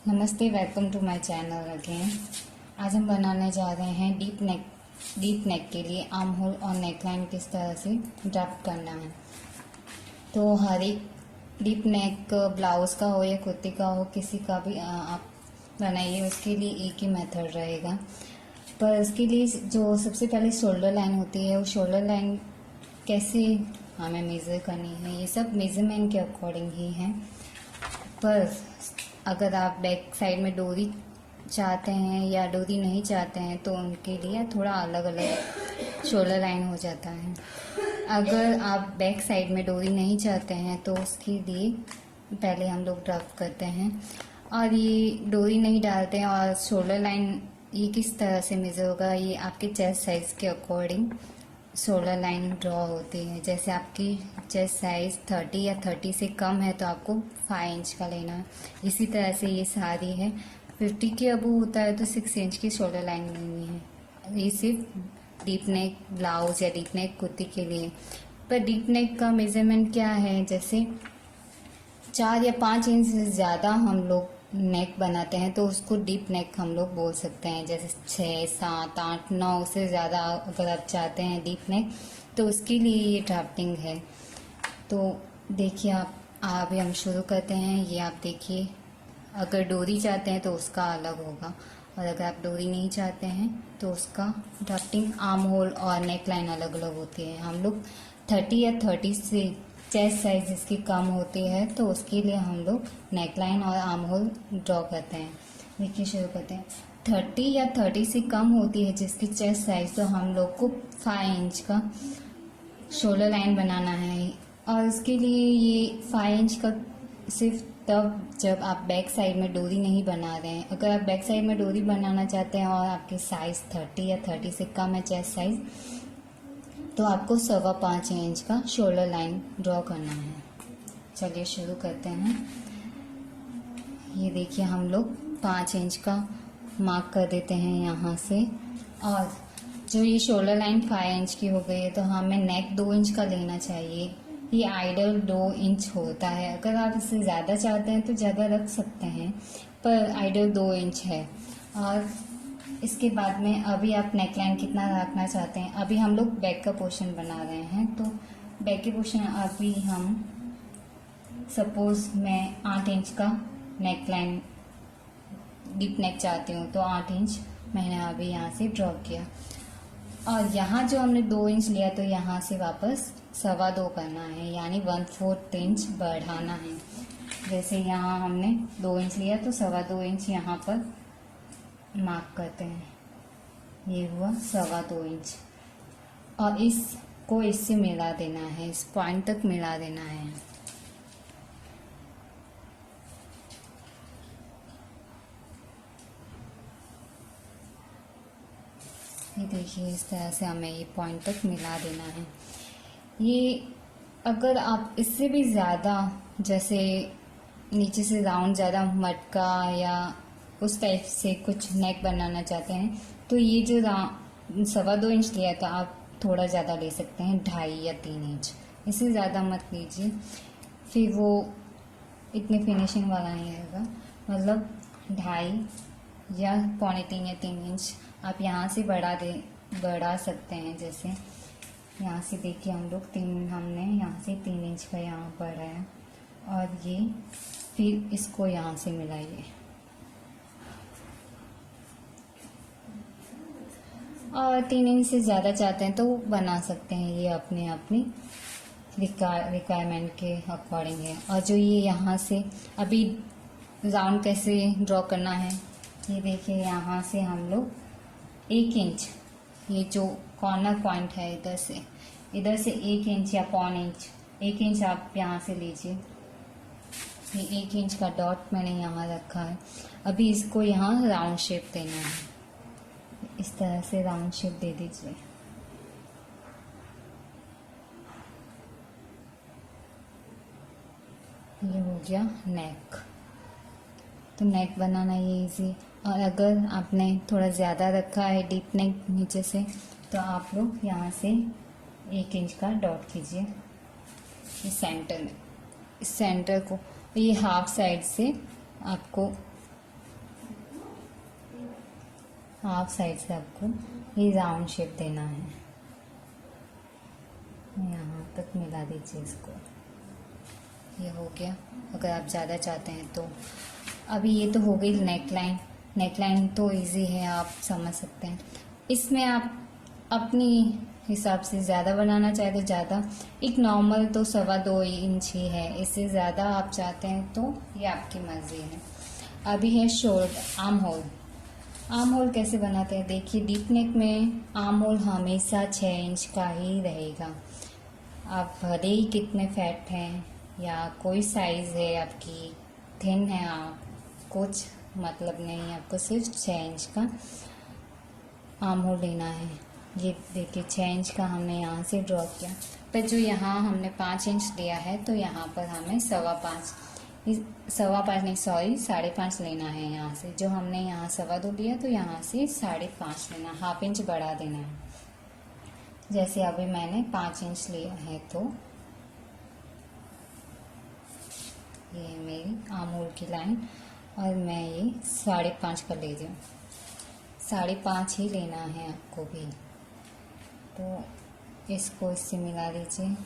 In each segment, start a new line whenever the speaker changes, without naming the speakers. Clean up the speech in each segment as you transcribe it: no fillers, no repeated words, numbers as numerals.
नमस्ते, welcome to my channel again. आज हम बनाने जा रहे हैं डीप नेक के लिए आर्म होल और नेकलाइन किस तरह से ड्राफ्ट करना है। तो हर एक डीप नेक ब्लाउज का हो या कुर्ती का हो, किसी का भी आप बनाइए, उसके लिए एक ही मेथड रहेगा। पर उसके लिए जो सबसे पहले शोल्डर लाइन होती है, वो शोल्डर लाइन कैसे हमें मेज़र करनी है, ये सब मेज़रमेंट के अकॉर्डिंग ही है। पर अगर आप बैक साइड में डोरी चाहते हैं या डोरी नहीं चाहते हैं तो उनके लिए थोड़ा अलग अलग शोल्डर लाइन हो जाता है। अगर आप बैक साइड में डोरी नहीं चाहते हैं तो उसके लिए पहले हम लोग ड्राफ्ट करते हैं और ये डोरी नहीं डालते हैं। और शोल्डर लाइन ये किस तरह से मेजर होगा, ये आपके चेस्ट साइज के अकॉर्डिंग शोल्डर लाइन ड्रॉ होती है। जैसे आपकी चेस्ट साइज 30 या 30 से कम है तो आपको 5 इंच का लेना है। इसी तरह से ये सारी है, 50 के अबू होता है तो 6 इंच की शोल्डर लाइन लेनी है। ये सिर्फ डीप नेक ब्लाउज या डीप नेक कुर्ती के लिए। पर डीप नेक का मेजरमेंट क्या है, जैसे 4 या 5 इंच से ज़्यादा हम लोग नेक बनाते हैं तो उसको डीप नेक हम लोग बोल सकते हैं। जैसे 6, 7, 8, 9 से ज़्यादा अगर आप चाहते हैं डीप नेक तो उसके लिए ये ड्राफ्टिंग है। तो देखिए आप अभी हम शुरू करते हैं। ये आप देखिए, अगर डोरी चाहते हैं तो उसका अलग होगा और अगर आप डोरी नहीं चाहते हैं तो उसका ड्राफ्टिंग आर्म होल और नेक लाइन अलग अलग होती है। हम लोग 30 या 30 से चेस्ट साइज जिसकी कम होती है तो उसके लिए हम लोग नेकलाइन और आर्म होल ड्रॉ करते हैं। देखिए शुरू करते हैं। 30 या 30 से कम होती है जिसकी चेस्ट साइज, तो हम लोग को 5 इंच का शोल्डर लाइन बनाना है। और उसके लिए ये 5 इंच का सिर्फ तब जब आप बैक साइड में डोरी नहीं बना रहे हैं। अगर आप बैक साइड में डोरी बनाना चाहते हैं और आपकी साइज 30 या 30 से कम है चेस्ट साइज, तो आपको 5.25 इंच का शोल्डर लाइन ड्रॉ करना है। चलिए शुरू करते हैं। ये देखिए हम लोग 5 इंच का मार्क कर देते हैं यहाँ से। और जो ये शोल्डर लाइन 5 इंच की हो गई है तो हमें नेक 2 इंच का लेना चाहिए। ये आइडल 2 इंच होता है। अगर आप इससे ज़्यादा चाहते हैं तो जगह रख सकते हैं, पर आइडल 2 इंच है। और इसके बाद में अभी आप नेकलाइन कितना रखना चाहते हैं। अभी हम लोग बैक का पोर्शन बना रहे हैं तो बैक के पोर्शन अभी हम सपोज मैं 8 इंच का नेकलाइन डीप नेक चाहती हूँ तो 8 इंच मैंने अभी यहाँ से ड्रॉ किया। और यहाँ जो हमने 2 इंच लिया तो यहाँ से वापस 2.25 करना है, यानी 1/4 इंच बढ़ाना है। जैसे यहाँ हमने 2 इंच लिया तो 2.25 इंच यहाँ पर मार्क करते हैं। ये हुआ 2.25 इंच और इसको इससे मिला देना है, इस पॉइंट तक मिला देना है। ये देखिए इस तरह से हमें ये पॉइंट तक मिला देना है। ये अगर आप इससे भी ज़्यादा, जैसे नीचे से राउंड ज़्यादा मटका या उस टाइप से कुछ नेक बनाना चाहते हैं तो ये जो 2.25 इंच लिया था आप थोड़ा ज़्यादा ले सकते हैं, 2.5 या 3 इंच। इससे ज़्यादा मत लीजिए, फिर वो इतने फिनिशिंग वाला नहीं आएगा। मतलब 2.5 या 2.25 या 3 इंच आप यहाँ से बढ़ा सकते हैं। जैसे यहाँ से देखिए हम लोग हमने यहाँ से 3 इंच का यहाँ बढ़ाया और ये फिर इसको यहाँ से मिलाइए। और 3 इंच से ज़्यादा चाहते हैं तो बना सकते हैं, ये अपने अपनी रिक्वायरमेंट के अकॉर्डिंग है। और जो ये यहाँ से अभी राउंड कैसे ड्रॉ करना है, ये देखिए यहाँ से हम लोग 1 इंच, ये जो कॉर्नर पॉइंट है इधर से 1 इंच या 1.25 इंच, 1 इंच आप यहाँ से लीजिए। ये 1 इंच का डॉट मैंने यहाँ रखा है। अभी इसको यहाँ राउंड शेप देना है, इस तरह से राउंड शेप दे दीजिए। ये हो गया नेक। तो नेक बनाना ये इजी। और अगर आपने थोड़ा ज़्यादा रखा है डीप नेक नीचे से तो आप लोग यहाँ से 1 इंच का डॉट कीजिए इस सेंटर में। इस सेंटर को ये हाफ साइड से आपको हाफ साइड से आपको ये राउंड शेप देना है। यहाँ तक मिला दीजिए इसको। ये हो गया। अगर आप ज़्यादा चाहते हैं तो अभी ये तो हो गई नेकलाइन। नेकलाइन तो इजी है, आप समझ सकते हैं। इसमें आप अपनी हिसाब से ज़्यादा बनाना चाहे तो ज़्यादा, एक नॉर्मल तो 2.25 इंच ही है। इससे ज़्यादा आप चाहते हैं तो ये आपकी मर्जी है। अभी है shoulder, arm hole. Arm hole कैसे बनाते हैं देखिए। डीप नेक में आर्म होल हमेशा 6 इंच का ही रहेगा। आप भले ही कितने फैट हैं या कोई साइज है आपकी, थिन है आप, कुछ मतलब नहीं, आपको सिर्फ 6 इंच का आर्म होल लेना है। ये देखिए 6 इंच का हमने यहाँ से ड्रॉ किया, पर जो यहाँ हमने 5 इंच लिया है तो यहाँ पर हमें 5.25 नहीं, सॉरी 5.5 लेना है। यहाँ से जो हमने यहाँ 2.25 लिया तो यहाँ से 5.5 लेना, हाफ इंच बढ़ा देना है। जैसे अभी मैंने 5 इंच लिया है तो ये है मेरी आर्म होल की लाइन, और मैं ये 5.5 कर ले जाऊँ। 5.5 ही लेना है आपको भी, तो इसको इससे मिला लीजिए।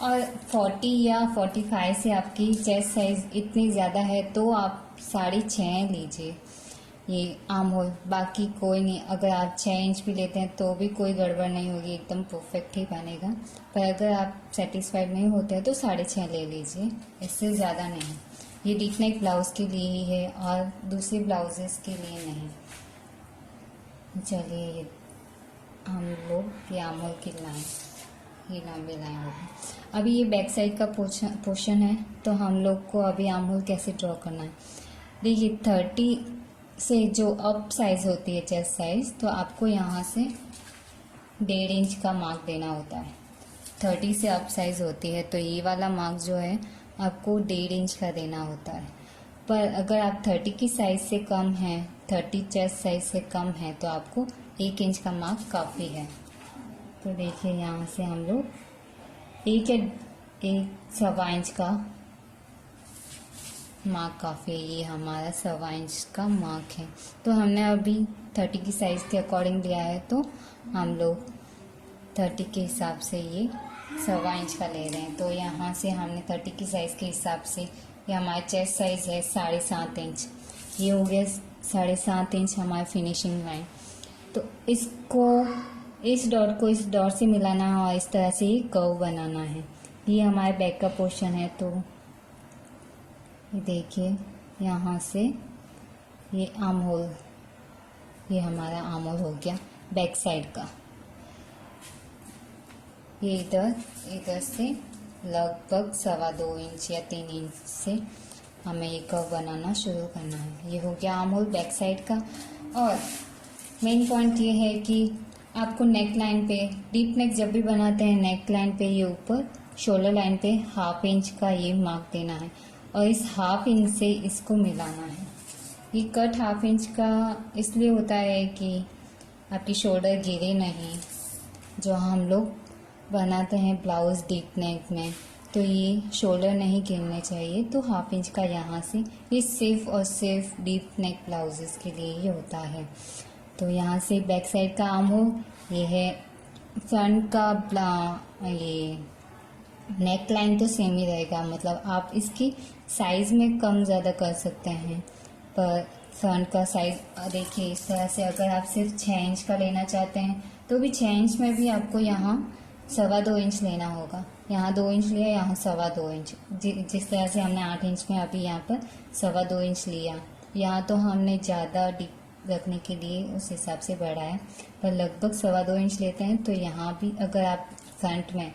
और 40 या 45 से आपकी चेस्ट साइज इतनी ज़्यादा है तो आप 6.5 लीजिए ये आर्म होल। बाकी कोई नहीं, अगर आप 6 इंच भी लेते हैं तो भी कोई गड़बड़ नहीं होगी, एकदम परफेक्ट ही बनेगा। पर अगर आप सेटिस्फाइड नहीं होते हैं तो 6.5 ले लीजिए, इससे ज़्यादा नहीं। ये डीप नेक ब्लाउज के लिए ही है और दूसरे ब्लाउजेस के लिए नहीं। चलिए हम लोग ये आर्म होल की लाइन, ये लंबी लाइन होगी। अभी ये बैक साइड का पोर्शन है, तो हम लोग को अभी आर्म होल कैसे ड्रॉ करना है देखिए। 30 से जो अप साइज होती है चेस्ट साइज, तो आपको यहाँ से 1.5 इंच का मार्क देना होता है। 30 से अप साइज होती है तो ये वाला मार्क जो है आपको 1.5 इंच का देना होता है। पर अगर आप 30 की साइज से कम है, 30 चेस्ट साइज से कम है, तो आपको 1 इंच का मार्क काफ़ी है। तो देखिए यहाँ से हम लोग 1.25 इंच का मार्क काफ़ी है। ये हमारा 1.25 इंच का मार्क है। तो हमने अभी 30 की साइज़ के अकॉर्डिंग लिया है, तो हम लोग 30 के हिसाब से ये 1.25 इंच का ले रहे हैं। तो यहाँ से हमने 30 की साइज़ के हिसाब से, ये हमारा चेस्ट साइज़ है 7.5 इंच, ये हो गया 7.5 इंच हमारी फिनिशिंग लाइन। तो इसको, इस डॉट को इस डॉट से मिलाना है और इस तरह से ही कर्व बनाना है। ये हमारे बैक का पोर्शन है, तो ये देखिए यहाँ से ये आर्म होल, ये हमारा आर्म होल हो गया बैक साइड का। ये इधर से लगभग 2.25 इंच या 3 इंच से हमें ये कर्व बनाना शुरू करना है। ये हो गया आर्म होल बैक साइड का। और मेन पॉइंट ये है कि आपको नेक लाइन पे, डीप नेक जब भी बनाते हैं नेक लाइन पे ये ऊपर शोल्डर लाइन पे 1/2 इंच का ये मार्क देना है, और इस 1/2 इंच से इसको मिलाना है। ये कट 1/2 इंच का इसलिए होता है कि आपकी शोल्डर गिरे नहीं। जो हम लोग बनाते हैं ब्लाउज डीप नेक में, तो ये शोल्डर नहीं गिरने चाहिए, तो 1/2 इंच का यहाँ से, ये सिर्फ और सिर्फ डीप नेक ब्लाउजेस के लिए ही होता है। तो यहाँ से बैक साइड का आर्म होल ये है। फ्रंट का ये नेक लाइन तो सेम ही रहेगा, मतलब आप इसकी साइज़ में कम ज़्यादा कर सकते हैं, पर फ्रंट का साइज़ देखिए इस तरह से। अगर आप सिर्फ 6 इंच का लेना चाहते हैं तो भी 6 इंच में भी आपको यहाँ 2.25 इंच लेना होगा। यहाँ 2 इंच लिया, यहाँ 2.25 इंच, जिस तरह से हमने 8 इंच में अभी यहाँ पर 2.25 इंच लिया। यहाँ तो हमने ज़्यादा डीप रखने के लिए उस हिसाब से बढ़ाया, पर लगभग 2.25 इंच लेते हैं। तो यहाँ भी अगर आप फ्रंट में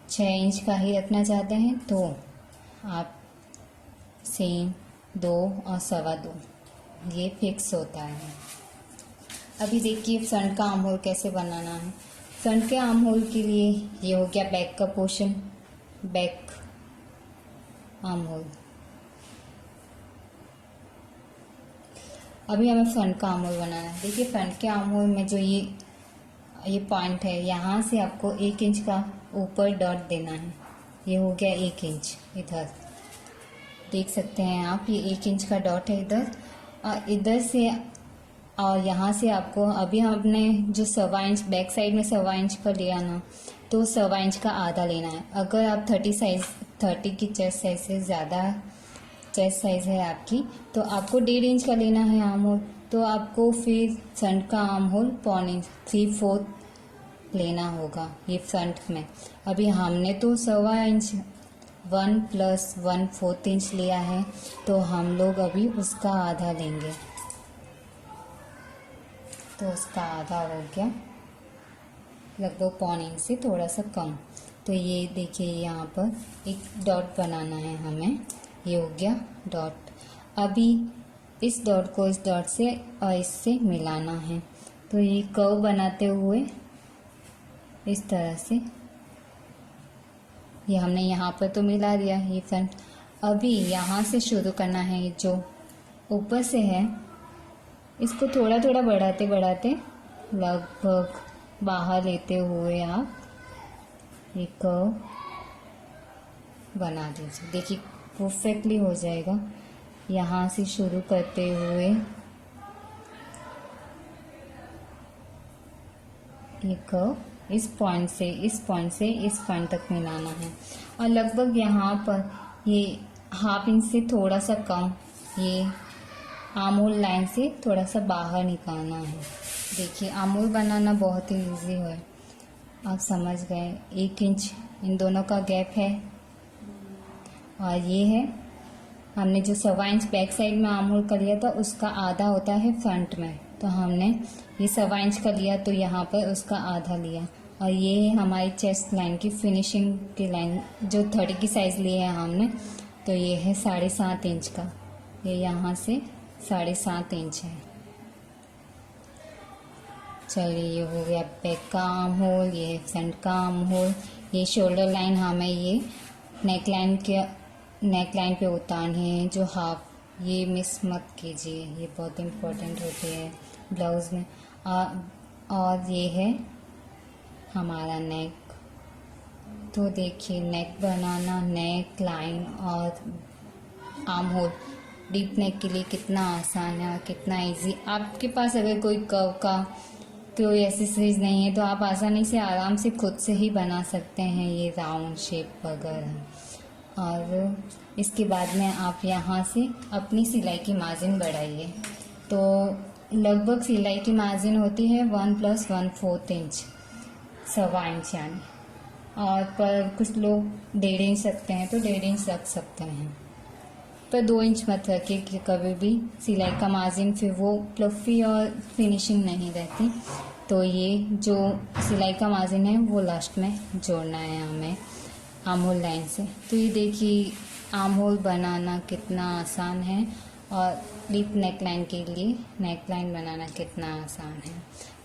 6 इंच का ही रखना चाहते हैं तो आप सेम 2 और 2.25 ये फिक्स होता है। अभी देखिए फ्रंट का आर्म होल कैसे बनाना है। फ्रंट के आर्म होल के लिए ये हो गया बैक का पोर्शन, बैक आर्म होल। अभी हमें फ्रंट का आर्म होल बनाना है। देखिए फ्रंट के आर्म होल में जो ये पॉइंट है, यहाँ से आपको 1 इंच का ऊपर डॉट देना है। ये हो गया 1 इंच, इधर देख सकते हैं आप, ये 1 इंच का डॉट है इधर। और इधर से और यहाँ से आपको अभी हमने जो 1.25 इंच बैक साइड में 1.25 इंच का लिया ना, तो 1.25 इंच का आधा लेना है। अगर आप 30 की चेस्ट साइज से ज़्यादा चेस्ट साइज है आपकी, तो आपको 1.5 इंच का लेना है आर्म होल। तो आपको फिर फ्रंट का आर्म होल 3/4 लेना होगा ये फ्रंट में। अभी हमने तो 1.25 इंच 1 + 1/4 इंच लिया है, तो हम लोग अभी उसका आधा लेंगे। तो उसका आधा हो गया, लगभग 1.25 इंच से थोड़ा सा कम। तो ये देखिए यहाँ पर एक डॉट बनाना है हमें, ये हो गया डॉट। अभी इस डॉट को इस डॉट से और इससे मिलाना है। तो ये कर्व बनाते हुए इस तरह से ये हमने यहाँ पर तो मिला दिया ये फ्रंट। अभी यहाँ से शुरू करना है, ये जो ऊपर से है इसको थोड़ा थोड़ा बढ़ाते बढ़ाते लगभग बाहर लेते हुए आप एक कर्व बना दीजिए। देखिए परफेक्टली हो जाएगा। यहाँ से शुरू करते हुए ये कर्व इस पॉइंट से इस पॉइंट तक मिलाना है। और लगभग यहाँ पर ये 1/2 इंच से थोड़ा सा कम ये आर्म होल लाइन से थोड़ा सा बाहर निकालना है। देखिए आर्म होल बनाना बहुत ही इजी है, आप समझ गए। 1 इंच इन दोनों का गैप है और ये है हमने जो 1.25 इंच बैक साइड में आर्म होल कर लिया था, उसका आधा होता है फ्रंट में। तो हमने ये 1.25 इंच का लिया, तो यहाँ पर उसका आधा लिया। और ये है हमारी चेस्ट लाइन की फिनिशिंग की लाइन, जो 30 की साइज ली है हमने। तो ये है 7.5 इंच का, ये यहाँ से 7.5 इंच है। चलिए ये हो गया बैक का आर्म होल, ये फ्रंट का आर्म होल। ये शोल्डर लाइन हमें ये नेक लाइन पे उतारनी है, जो हाफ, ये मिस मत कीजिए, ये बहुत इम्पोर्टेंट होती है ब्लाउज में। और ये है हमारा नेक। तो देखिए नेक बनाना, नेक लाइन और आर्म होल डीप नेक के लिए कितना आसान है और कितना इजी। आपके पास अगर कोई कर्व का कोई एक्सेसरीज नहीं है, तो आप आसानी से आराम से खुद से ही बना सकते हैं ये राउंड शेप वगैरह। और इसके बाद में आप यहाँ से अपनी सिलाई की मार्जिन बढ़ाइए। तो लगभग सिलाई की मार्जिन होती है 1 + 1/4 इंच, 1.25 इंच यानी। और पर कुछ लोग 1.5 इंच रखते हैं, तो 1.5 इंच रख सकते हैं, पर 2 इंच मत रखिए कि कभी भी सिलाई का मार्जिन फिर वो प्लफी और फिनिशिंग नहीं रहती। तो ये जो सिलाई का मार्जिन है वो लास्ट में जोड़ना है हमें आर्म होल लाइन से। तो ये देखिए आर्म होल बनाना कितना आसान है और डीप नेक लाइन के लिए नेक लाइन बनाना कितना आसान है।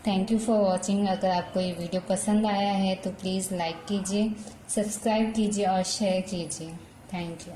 Thank you for watching. अगर आपको ये वीडियो पसंद आया है तो प्लीज़ लाइक कीजिए, सब्सक्राइब कीजिए और शेयर कीजिए। Thank you.